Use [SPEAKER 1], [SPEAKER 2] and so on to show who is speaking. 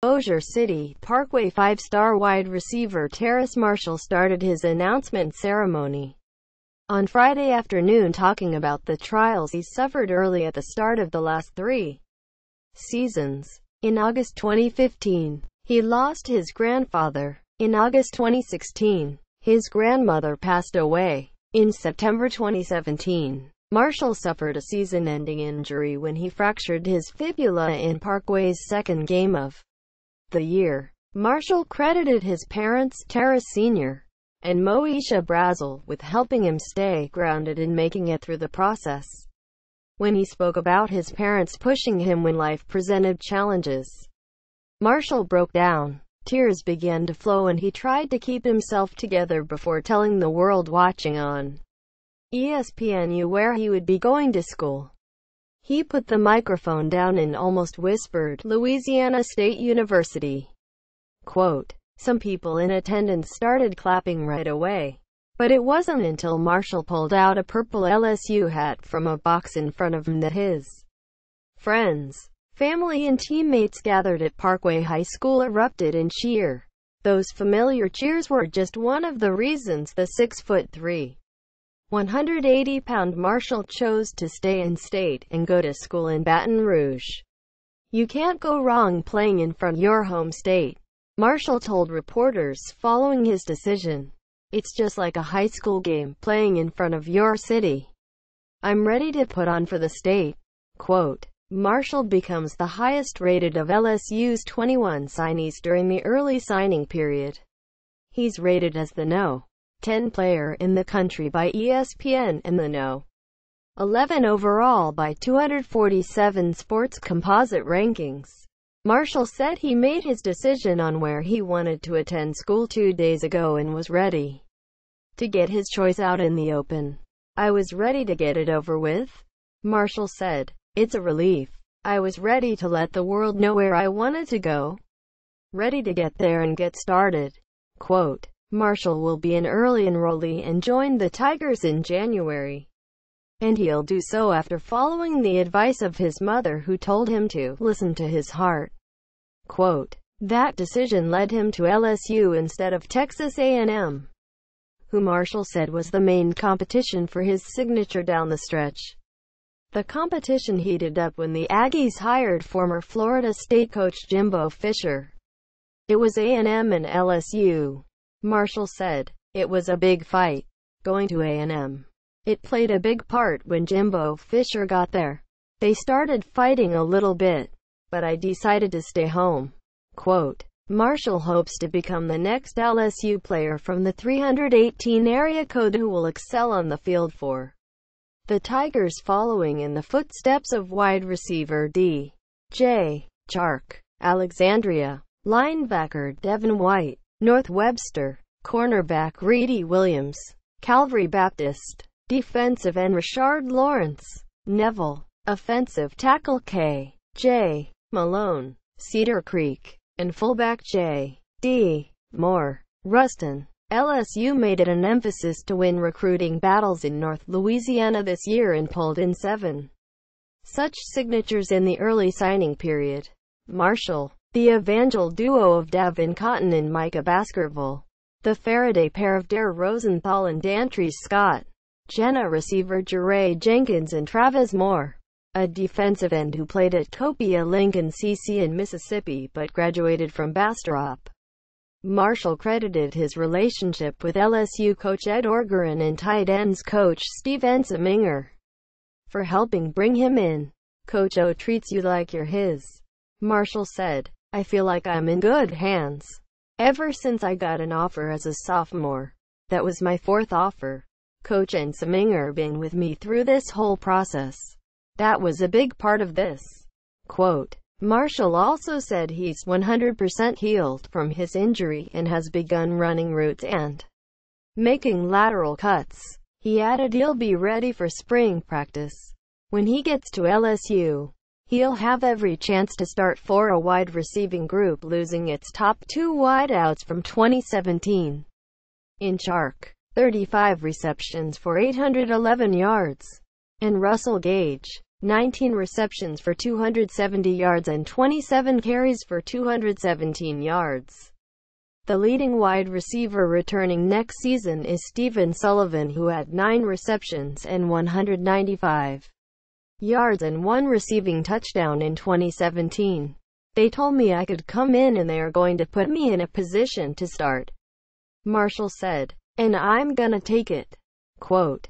[SPEAKER 1] Bossier City, Parkway five-star wide receiver Terrace Marshall started his announcement ceremony on Friday afternoon talking about the trials he suffered early at the start of the last 3 seasons. In August 2015, he lost his grandfather. In August 2016, his grandmother passed away. In September 2017, Marshall suffered a season-ending injury when he fractured his fibula in Parkway's second game of the year. Marshall credited his parents, Terrace Sr. and Moesha Brazel, with helping him stay grounded and making it through the process. When he spoke about his parents pushing him when life presented challenges, Marshall broke down. Tears began to flow and he tried to keep himself together before telling the world watching on ESPN where he would be going to school. He put the microphone down and almost whispered, "Louisiana State University." Quote, "Some people in attendance started clapping right away. But it wasn't until Marshall pulled out a purple LSU hat from a box in front of him that his friends, family and teammates gathered at Parkway High School erupted in cheer. Those familiar cheers were just one of the reasons the 6'3", 180-pound Marshall chose to stay in state and go to school in Baton Rouge. You can't go wrong playing in front of your home state," Marshall told reporters following his decision. "It's just like a high school game, playing in front of your city. I'm ready to put on for the state." Quote, Marshall becomes the highest-rated of LSU's 21 signees during the early signing period. He's rated as the No. 10 player in the country by ESPN and the No. 11 overall by 247 Sports Composite rankings. Marshall said he made his decision on where he wanted to attend school 2 days ago and was ready to get his choice out in the open. "I was ready to get it over with," Marshall said. "It's a relief. I was ready to let the world know where I wanted to go. Ready to get there and get started." Quote, Marshall will be an early enrollee and join the Tigers in January. And he'll do so after following the advice of his mother who told him to listen to his heart. Quote, that decision led him to LSU instead of Texas A&M, who Marshall said was the main competition for his signature down the stretch. The competition heated up when the Aggies hired former Florida State coach Jimbo Fisher. "It was A&M and LSU," Marshall said. "It was a big fight. Going to A&M. It played a big part when Jimbo Fisher got there. They started fighting a little bit, but I decided to stay home." Quote, Marshall hopes to become the next LSU player from the 318 area code who will excel on the field for the Tigers, following in the footsteps of wide receiver D.J. Chark, Alexandria, linebacker Devin White, North Webster, cornerback Reedy Williams, Calvary Baptist, defensive end Rashard Lawrence, Neville, offensive tackle K.J. Malone, Cedar Creek, and fullback J.D. Moore. Ruston. LSU made it an emphasis to win recruiting battles in North Louisiana this year and pulled in 7 such signatures in the early signing period. Marshall, the Evangel duo of Davin Cotton and Micah Baskerville, the Faraday pair of Dare Rosenthal and Dantrese Scott, Jenna receiver Jeray Jenkins and Travis Moore, a defensive end who played at Copia Lincoln CC in Mississippi but graduated from Bastrop. Marshall credited his relationship with LSU coach Ed Orgeron and tight ends coach Steve Ensminger for helping bring him in. "Coach O treats you like you're his," Marshall said. "I feel like I'm in good hands. Ever since I got an offer as a sophomore, that was my 4th offer. Coach Ensminger been with me through this whole process. That was a big part of this." Quote, Marshall also said he's 100% healed from his injury and has begun running routes and making lateral cuts. He added he'll be ready for spring practice. When he gets to LSU, he'll have every chance to start for a wide receiving group losing its top 2 wideouts from 2017. In Chark, 35 receptions for 811 yards. and Russell Gage, 19 receptions for 270 yards and 27 carries for 217 yards. The leading wide receiver returning next season is Stephen Sullivan, who had 9 receptions and 195 yards and 1 receiving touchdown in 2017. They told me I could come in and they are going to put me in a position to start, Marshall said. And I'm gonna take it. Quote,